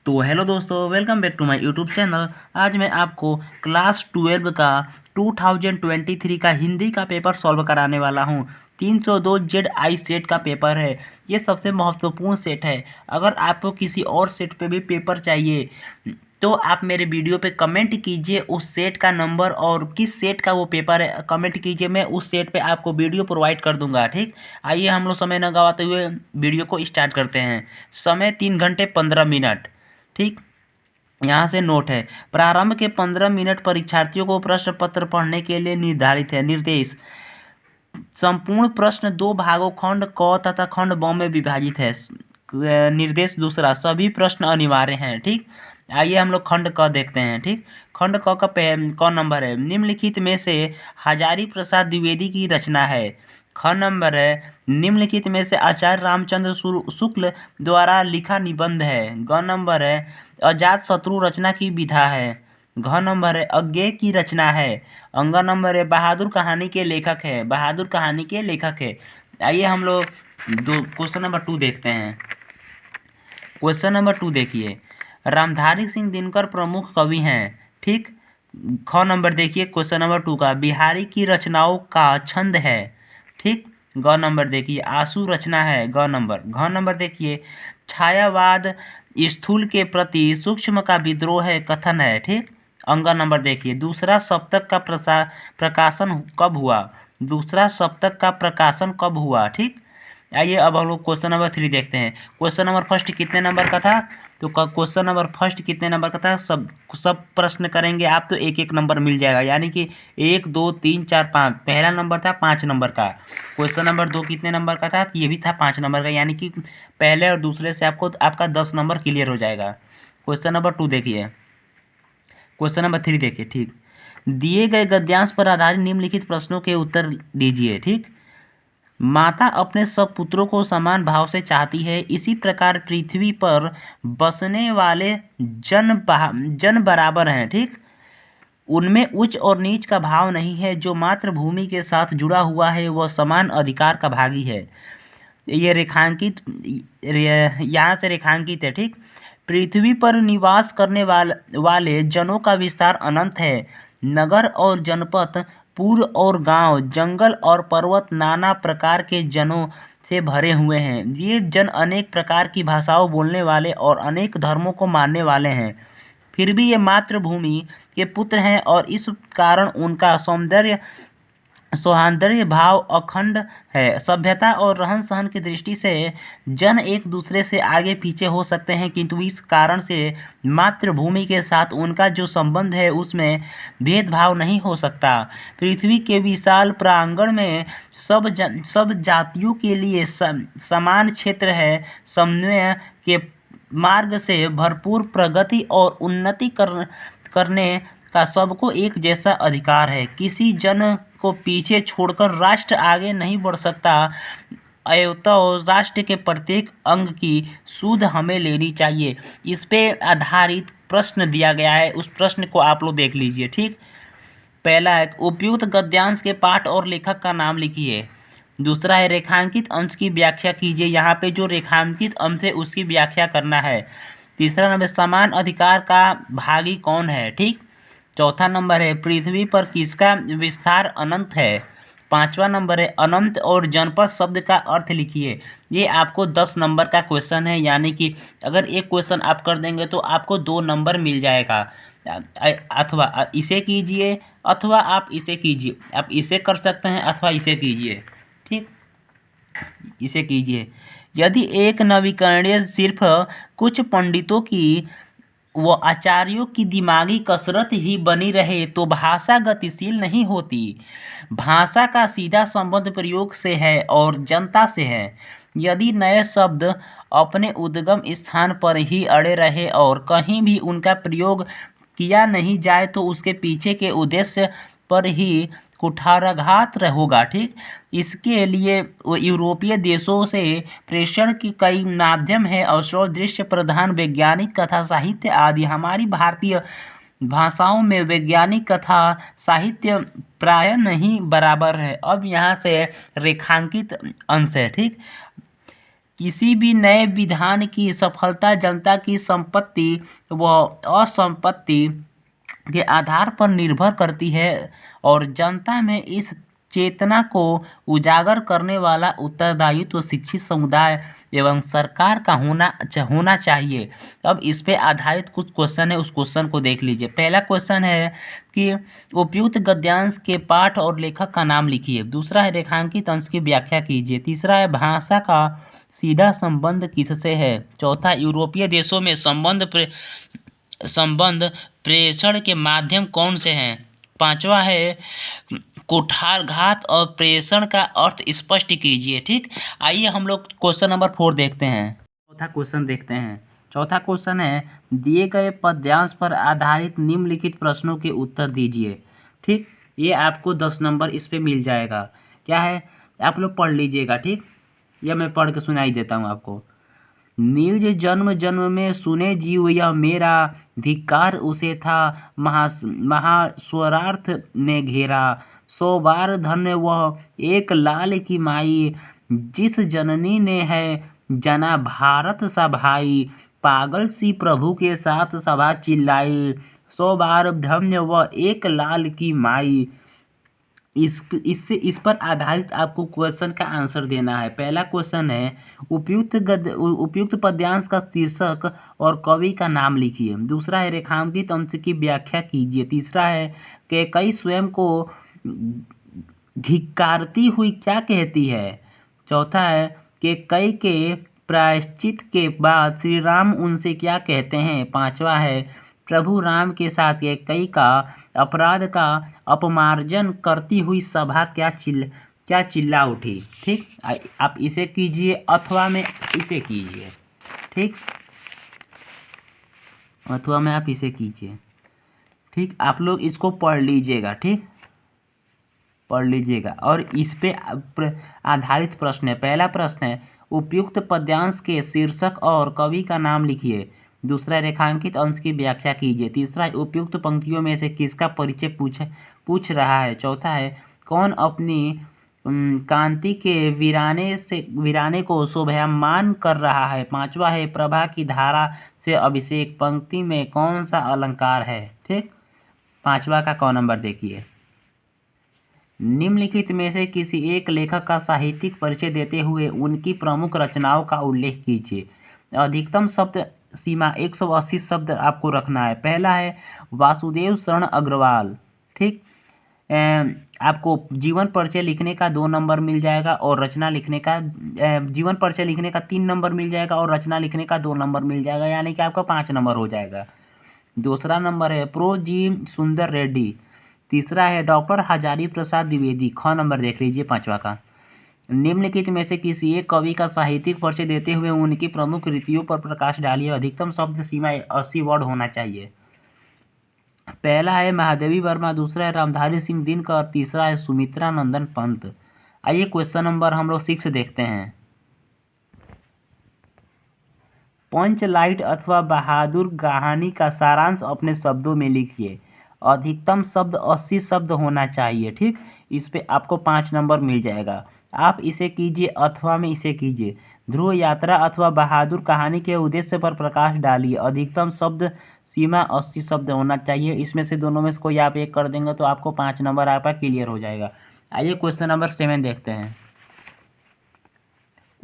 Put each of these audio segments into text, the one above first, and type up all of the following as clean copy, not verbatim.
तो हेलो दोस्तों, welcome back to my YouTube channel. आज मैं आपको क्लास 12 का 2023 का हिंदी का पेपर सॉल्व कराने वाला हूं। 302 जेड आई सेट का पेपर है। ये सबसे महत्वपूर्ण सेट है। अगर आपको किसी और सेट पे भी पेपर चाहिए तो आप मेरे वीडियो पे कमेंट कीजिए उस सेट का नंबर और किस सेट का वो पेपर है, कमेंट कीजिए। मैं उस सेट पे आपको वीडियो प्रोवाइड कर दूंगा। ठीक, आइए हम लोग समय न गवाते हुए वीडियो को स्टार्ट करते हैं। समय 3 घंटे 15 मिनट। ठीक, यहाँ से नोट है। प्रारंभ के 15 मिनट परीक्षार्थियों को प्रश्न पत्र पढ़ने के लिए निर्धारित है। निर्देश: संपूर्ण प्रश्न दो भागों खंड क तथा खंड ब में विभाजित है। निर्देश दूसरा: सभी प्रश्न अनिवार्य हैं। ठीक, आइए हम लोग खंड क देखते हैं। ठीक, खंड क का क नंबर है, निम्नलिखित में से हजारी प्रसाद द्विवेदी की रचना है। ख नंबर है, निम्नलिखित में से आचार्य रामचंद्र शुक्ल द्वारा लिखा निबंध है। ग नंबर है, अजात शत्रु रचना की विधा है। घ नंबर है, अज्ञेय की रचना है। अंग नंबर है, बहादुर कहानी के लेखक है। बहादुर कहानी के लेखक है। आइए हम लोग क्वेश्चन नंबर 2 देखते हैं। क्वेश्चन नंबर 2 देखिए, रामधारी सिंह दिनकर प्रमुख कवि हैं। ठीक, ख नंबर देखिए क्वेश्चन नंबर 2 का, बिहारी की रचनाओं का छंद है। ठीक, ग नंबर देखिए, आंसू रचना है। ग नंबर। घ नंबर देखिए, छायावाद स्थूल के प्रति सूक्ष्म का विद्रोह है, कथन है। ठीक, अंग नंबर देखिए, दूसरा सप्तक का प्रकाशन कब हुआ। दूसरा सप्तक का प्रकाशन कब हुआ। ठीक, आइए अब हम लोग क्वेश्चन नंबर 3 देखते हैं। क्वेश्चन नंबर फर्स्ट कितने नंबर का था, तो क्वेश्चन नंबर फर्स्ट कितने नंबर का था, सब प्रश्न करेंगे आप तो एक एक नंबर मिल जाएगा, यानी कि 1 2 3 4 5। पहला नंबर था 5 नंबर का। क्वेश्चन नंबर 2 कितने नंबर का था, ये भी था 5 नंबर का, यानी कि पहले और दूसरे से आपका 10 नंबर क्लियर हो जाएगा। क्वेश्चन नंबर 2 देखिए। क्वेश्चन नंबर 3 देखिए। ठीक, दिए गए गद्यांश पर आधारित निम्नलिखित प्रश्नों के उत्तर दीजिए। ठीक, माता अपने सब पुत्रों को समान भाव से चाहती है, इसी प्रकार पृथ्वी पर बसने वाले जन बराबर हैं। ठीक, उनमें उच्च और नीच का भाव नहीं है। जो मातृभूमि के साथ जुड़ा हुआ है वह समान अधिकार का भागी है। ये रेखांकित, यहाँ से रेखांकित है। ठीक, पृथ्वी पर निवास करने वाले जनों का विस्तार अनंत है। नगर और जनपद, पुर और गांव, जंगल और पर्वत नाना प्रकार के जनों से भरे हुए हैं। ये जन अनेक प्रकार की भाषाओं बोलने वाले और अनेक धर्मों को मानने वाले हैं। फिर भी ये मातृभूमि के पुत्र हैं और इस कारण उनका सौहार्द्य भाव अखंड है। सभ्यता और रहन सहन की दृष्टि से जन एक दूसरे से आगे पीछे हो सकते हैं, किंतु इस कारण से मातृभूमि के साथ उनका जो संबंध है उसमें भेदभाव नहीं हो सकता। पृथ्वी के विशाल प्रांगण में सब जातियों के लिए समान क्षेत्र है। समन्वय के मार्ग से भरपूर प्रगति और उन्नति करने का सबको एक जैसा अधिकार है। किसी जन को पीछे छोड़कर राष्ट्र आगे नहीं बढ़ सकता। अतः राष्ट्र के प्रत्येक अंग की सुध हमें लेनी चाहिए। इस पे आधारित प्रश्न दिया गया है, उस प्रश्न को आप लोग देख लीजिए। ठीक, पहला है, उपयुक्त गद्यांश के पाठ और लेखक का नाम लिखिए। दूसरा है, रेखांकित अंश की व्याख्या कीजिए। यहाँ पे जो रेखांकित अंश है उसकी व्याख्या करना है। तीसरा नंबर, समान अधिकार का भागी कौन है। ठीक, चौथा नंबर है, पृथ्वी पर किसका विस्तार अनंत है। पांचवा नंबर है, अनंत और जनपद शब्द का अर्थ लिखिए। ये आपको 10 नंबर का क्वेश्चन है, यानी कि अगर एक क्वेश्चन आप कर देंगे तो आपको 2 नंबर मिल जाएगा। अथवा इसे कीजिए अथवा आप इसे कीजिए, आप इसे कर सकते हैं अथवा इसे कीजिए। ठीक, इसे कीजिए। यदि एक नवीकरणीय सिर्फ कुछ पंडितों की वो आचार्यों की दिमागी कसरत ही बनी रहे तो भाषा गतिशील नहीं होती। भाषा का सीधा संबंध प्रयोग से है और जनता से है। यदि नए शब्द अपने उद्गम स्थान पर ही अड़े रहे और कहीं भी उनका प्रयोग किया नहीं जाए तो उसके पीछे के उद्देश्य पर ही कुठाराघात होगा। ठीक, इसके लिए यूरोपीय देशों से प्रेषण की कई माध्यम है और दृश्य प्रधान वैज्ञानिक कथा साहित्य आदि। हमारी भारतीय भाषाओं में वैज्ञानिक कथा साहित्य प्राय नहीं बराबर है। अब यहाँ से रेखांकित अंश है। ठीक, किसी भी नए विधान की सफलता जनता की संपत्ति व असंपत्ति के आधार पर निर्भर करती है और जनता में इस चेतना को उजागर करने वाला उत्तरदायित्व शिक्षित समुदाय एवं सरकार का होना चाहिए। अब इस पे आधारित कुछ क्वेश्चन है, उस क्वेश्चन को देख लीजिए। पहला क्वेश्चन है कि उपयुक्त गद्यांश के पाठ और लेखक का नाम लिखिए। दूसरा है रेखांकित अंश की व्याख्या कीजिए। तीसरा है भाषा का सीधा संबंध किससे है। चौथा, यूरोपीय देशों में संबंध प्रेषण के माध्यम कौन से हैं। पांचवा है कुठारघात और प्रेषण का अर्थ स्पष्ट कीजिए। ठीक, आइए हम लोग क्वेश्चन नंबर 4 देखते हैं। चौथा क्वेश्चन देखते हैं। चौथा क्वेश्चन है दिए गए पद्यांश पर आधारित निम्नलिखित प्रश्नों के उत्तर दीजिए। ठीक, ये आपको 10 नंबर इस पे मिल जाएगा। क्या है, आप लोग पढ़ लीजिएगा। ठीक, यह मैं पढ़ के सुनाई देता हूँ आपको। निज जन्म जन्म में सुने जीव यह मेरा, धिक्कार उसे था महास्वरार्थ ने घेरा। 100 बार धन्य वह एक लाल की माई, जिस जननी ने है जना भारत सा भाई। पागल सी प्रभु के साथ सभा चिल्लाई, 100 बार धन्य वह एक लाल की माई। इस पर आधारित आपको क्वेश्चन का आंसर देना है। पहला क्वेश्चन है उपयुक्त पद्यांश का शीर्षक और कवि का नाम लिखिए। दूसरा है रेखांकित अंश की व्याख्या कीजिए। तीसरा है कैकेयी स्वयं को धिक्कारती हुई क्या कहती है। चौथा है कैकेयी के प्रायश्चित के बाद श्री राम उनसे क्या कहते हैं। पांचवा है प्रभु राम के साथ कैकेयी का अपराध का अपमार्जन करती हुई सभा क्या चिल्ला उठी। ठीक, आप इसे कीजिए अथवा में इसे कीजिए। ठीक, अथवा में आप इसे कीजिए। ठीक, आप लोग इसको पढ़ लीजिएगा। ठीक, पढ़ लीजिएगा। और इस पे आधारित प्रश्न है। पहला प्रश्न है उपयुक्त पद्यांश के शीर्षक और कवि का नाम लिखिए। दूसरा रेखांकित अंश की व्याख्या कीजिए। तीसरा उपयुक्त पंक्तियों में से किसका परिचय पूछ रहा है। चौथा है कौन अपनी कांति के वीराने को शोभायमान कर रहा है। पांचवा है प्रभा की धारा से अभिषेक पंक्ति में कौन सा अलंकार है। ठीक, पांचवा का क नंबर देखिए। निम्नलिखित में से किसी एक लेखक का साहित्यिक परिचय देते हुए उनकी प्रमुख रचनाओं का उल्लेख कीजिए। अधिकतम शब्द सीमा 180 शब्द आपको रखना है। पहला है वासुदेव शरण अग्रवाल। ठीक, आपको जीवन परिचय लिखने का 2 नंबर मिल जाएगा और रचना लिखने का जीवन परिचय लिखने का 3 नंबर मिल जाएगा और रचना लिखने का 2 नंबर मिल जाएगा, यानी कि आपका 5 नंबर हो जाएगा। दूसरा नंबर है प्रो जी सुंदर रेड्डी। तीसरा है डॉक्टर हजारी प्रसाद द्विवेदी। ख नंबर देख लीजिए पांचवा का। निम्नलिखित में से किसी एक कवि का साहित्यिक परिचय देते हुए उनकी प्रमुख कृतियों पर प्रकाश डालिए। अधिकतम शब्द सीमा 80 वर्ड होना चाहिए। पहला है महादेवी वर्मा। दूसरा है रामधारी सिंह दिनकर। तीसरा है सुमित्रा नंदन पंत। आइए क्वेश्चन नंबर हम लोग 6 देखते हैं। पंच लाइट अथवा बहादुर कहानी का सारांश अपने शब्दों में लिखिए। अधिकतम शब्द 80 शब्द होना चाहिए। ठीक, इस पे आपको 5 नंबर मिल जाएगा। आप इसे कीजिए अथवा में इसे कीजिए। ध्रुव यात्रा अथवा बहादुर कहानी के उद्देश्य पर प्रकाश डालिए। अधिकतम शब्द सीमा 80 शब्द होना चाहिए। इसमें से दोनों में से कोई आप एक कर देंगे तो आपको 5 नंबर आपका क्लियर हो जाएगा। आइए क्वेश्चन नंबर 7 देखते हैं।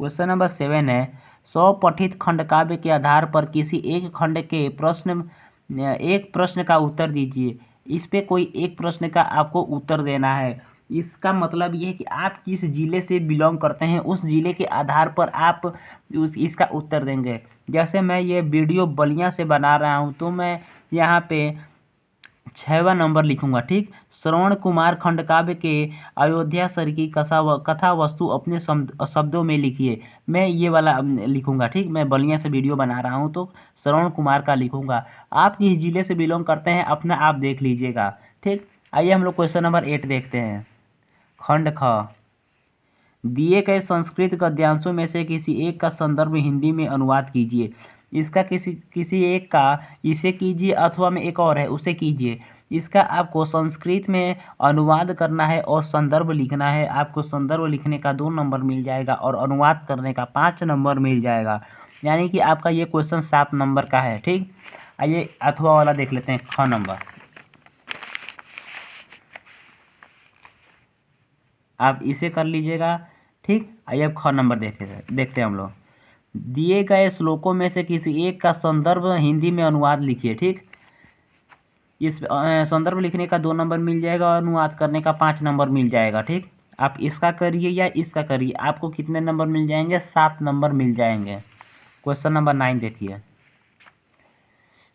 क्वेश्चन नंबर 7 है 100 पठित खंड काव्य के आधार पर किसी एक खंड के प्रश्न का उत्तर दीजिए। इस पे कोई एक प्रश्न का आपको उत्तर देना है। इसका मतलब ये है कि आप किस जिले से बिलोंग करते हैं उस जिले के आधार पर आप इसका उत्तर देंगे। जैसे मैं ये वीडियो बलिया से बना रहा हूँ तो मैं यहाँ पे 6वां नंबर लिखूंगा। ठीक, श्रवण कुमार खंड काव्य के अयोध्या सर की कथा वस्तु अपने शब्दों में लिखिए। मैं ये वाला लिखूंगा। ठीक, मैं बलिया से वीडियो बना रहा हूँ तो श्रवण कुमार का लिखूंगा। आप किस जिले से बिलोंग करते हैं अपना आप देख लीजिएगा। ठीक, आइए हम लोग क्वेश्चन नंबर 8 देखते हैं। खंड ख दिए गए संस्कृत गद्यांशों में से किसी एक का संदर्भ हिंदी में अनुवाद कीजिए। इसका किसी एक का इसे कीजिए अथवा में एक और है उसे कीजिए। इसका आपको संस्कृत में अनुवाद करना है और संदर्भ लिखना है। आपको संदर्भ लिखने का 2 नंबर मिल जाएगा और अनुवाद करने का 5 नंबर मिल जाएगा, यानी कि आपका ये क्वेश्चन 7 नंबर का है। ठीक, आइए अथवा वाला देख लेते हैं, 6 नंबर। आप इसे कर लीजिएगा। ठीक, आइए अब 6 नंबर देखते हैं हम लोग। दिए गए श्लोकों में से किसी एक का संदर्भ हिंदी में अनुवाद लिखिए। ठीक, इस संदर्भ लिखने का 2 नंबर मिल जाएगा और अनुवाद करने का 5 नंबर मिल जाएगा। ठीक, आप इसका करिए या इसका करिए, आपको कितने नंबर मिल जाएंगे? 7 नंबर मिल जाएंगे। क्वेश्चन नंबर 9 देखिए।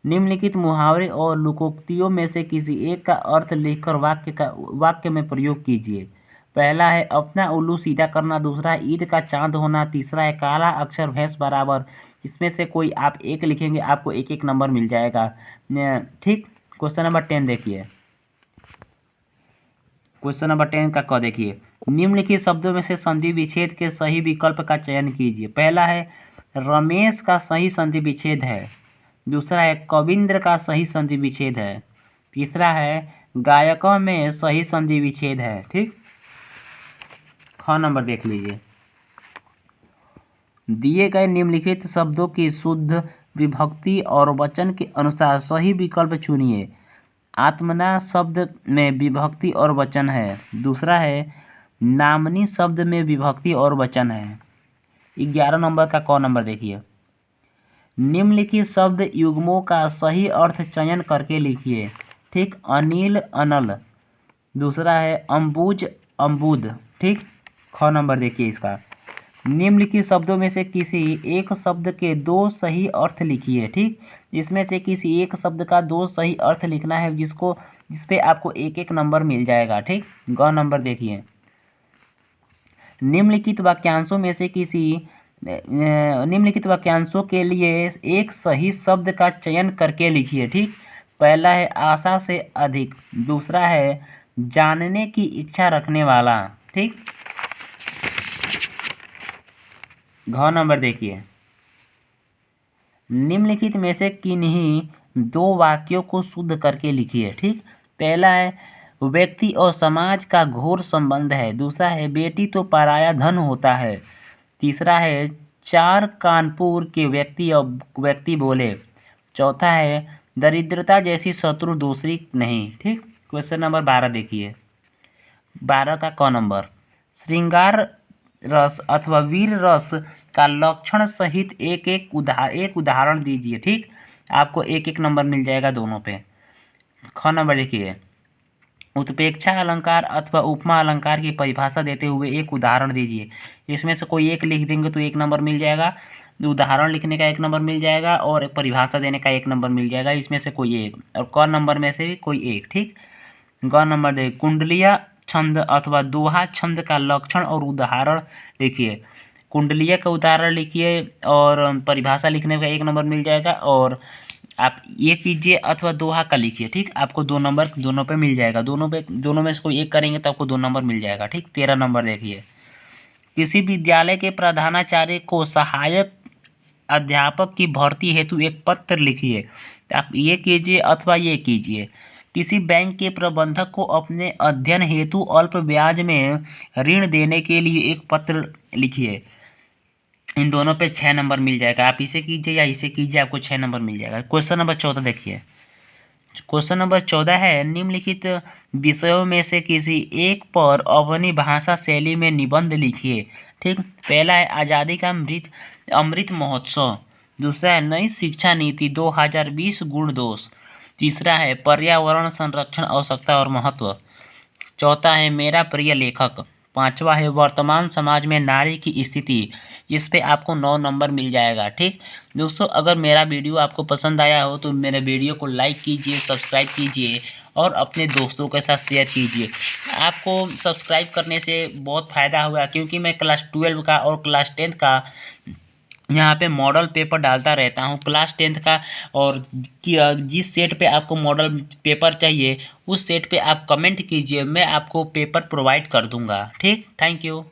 निम्नलिखित मुहावरे और लोकोक्तियों में से किसी एक का अर्थ लिखकर वाक्य में प्रयोग कीजिए। पहला है अपना उल्लू सीधा करना, दूसरा है ईद का चांद होना, तीसरा है काला अक्षर भैंस बराबर। इसमें से कोई आप एक लिखेंगे, आपको 1-1 नंबर मिल जाएगा। ठीक, क्वेश्चन नंबर 10 देखिए। क्वेश्चन नंबर 10 का क देखिए। निम्नलिखित शब्दों में से संधि विच्छेद के सही विकल्प का चयन कीजिए। पहला है रमेश का सही संधि विच्छेद है, दूसरा है कविंद्र का सही संधि विच्छेद है, तीसरा है गायकों में सही संधि विच्छेद है। ठीक, 6 नंबर देख लीजिए। दिए गए निम्नलिखित शब्दों की शुद्ध विभक्ति और वचन के अनुसार सही विकल्प चुनिए। आत्मना शब्द में विभक्ति और वचन है, दूसरा है नामनी शब्द में विभक्ति और वचन है। 11 नंबर का क नंबर देखिए। निम्नलिखित शब्द युग्मों का सही अर्थ चयन करके लिखिए। ठीक, अनिल अनल, दूसरा है अम्बुज अम्बुद। ठीक, 6 नंबर देखिए इसका। निम्नलिखित शब्दों में से किसी एक शब्द के 2 सही अर्थ लिखिए। ठीक, इसमें से किसी एक शब्द का 2 सही अर्थ लिखना है, जिस पे आपको 1-1 नंबर मिल जाएगा। ठीक, ग नंबर देखिए। निम्नलिखित वाक्यांशों के लिए एक सही शब्द का चयन करके लिखिए। ठीक, पहला है आशा से अधिक, दूसरा है जानने की इच्छा रखने वाला। ठीक, घ नंबर देखिए। निम्नलिखित में से किन्हीं 2 वाक्यों को शुद्ध करके लिखिए। ठीक, पहला है व्यक्ति और समाज का घोर संबंध है, दूसरा है बेटी तो पराया धन होता है, तीसरा है 4 कानपुर के व्यक्ति बोले, चौथा है दरिद्रता जैसी शत्रु दूसरी नहीं। ठीक, क्वेश्चन नंबर 12 देखिए। 12 का क नंबर। श्रृंगार रस अथवा वीर रस का लक्षण सहित एक उदाहरण दीजिए। ठीक, आपको 1-1 नंबर मिल जाएगा दोनों पे। ख नंबर देखिए। उत्प्रेक्षा अलंकार अथवा उपमा अलंकार की परिभाषा देते हुए एक उदाहरण दीजिए। इसमें से कोई एक लिख देंगे तो 1 नंबर मिल जाएगा, उदाहरण लिखने का 1 नंबर मिल जाएगा और परिभाषा देने का 1 नंबर मिल जाएगा। इसमें से कोई एक, और क नंबर में से भी कोई एक। ठीक, ग नंबर दे कुंडलिया छंद अथवा दोहा छंद का लक्षण और उदाहरण लिखिए। कुंडलिया का उदाहरण लिखिए और परिभाषा लिखने का 1 नंबर मिल जाएगा, और आप ये कीजिए अथवा दोहा का लिखिए। ठीक, आपको 2 नंबर दोनों पे मिल जाएगा, दोनों में से कोई एक करेंगे तो आपको 2 नंबर मिल जाएगा। ठीक, 13 नंबर देखिए। किसी विद्यालय के प्रधानाचार्य को सहायक अध्यापक की भर्ती हेतु एक पत्र लिखिए। आप ये कीजिए अथवा ये कीजिए। किसी बैंक के प्रबंधक को अपने अध्ययन हेतु अल्प ब्याज में ऋण देने के लिए एक पत्र लिखिए। इन दोनों पे 6 नंबर मिल जाएगा। आप इसे कीजिए या इसे कीजिए, आपको 6 नंबर मिल जाएगा। क्वेश्चन नंबर 14 देखिए। क्वेश्चन नंबर 14 है निम्नलिखित विषयों में से किसी एक पर अपनी भाषा शैली में निबंध लिखिए। ठीक, पहला है आज़ादी का अमृत महोत्सव, दूसरा है नई शिक्षा नीति 2020 गुण दोष, तीसरा है पर्यावरण संरक्षण आवश्यकता और महत्व, चौथा है मेरा प्रिय लेखक, पांचवा है वर्तमान समाज में नारी की स्थिति। इस पे आपको 9 नंबर मिल जाएगा। ठीक दोस्तों, अगर मेरा वीडियो आपको पसंद आया हो तो मेरे वीडियो को लाइक कीजिए, सब्सक्राइब कीजिए और अपने दोस्तों के साथ शेयर कीजिए। आपको सब्सक्राइब करने से बहुत फ़ायदा होगा, क्योंकि मैं क्लास 12 का और क्लास 10 का यहाँ पे मॉडल पेपर डालता रहता हूँ। क्लास 10 का और जिस सेट पे आपको मॉडल पेपर चाहिए उस सेट पे आप कमेंट कीजिए, मैं आपको पेपर प्रोवाइड कर दूँगा। ठीक, थैंक यू।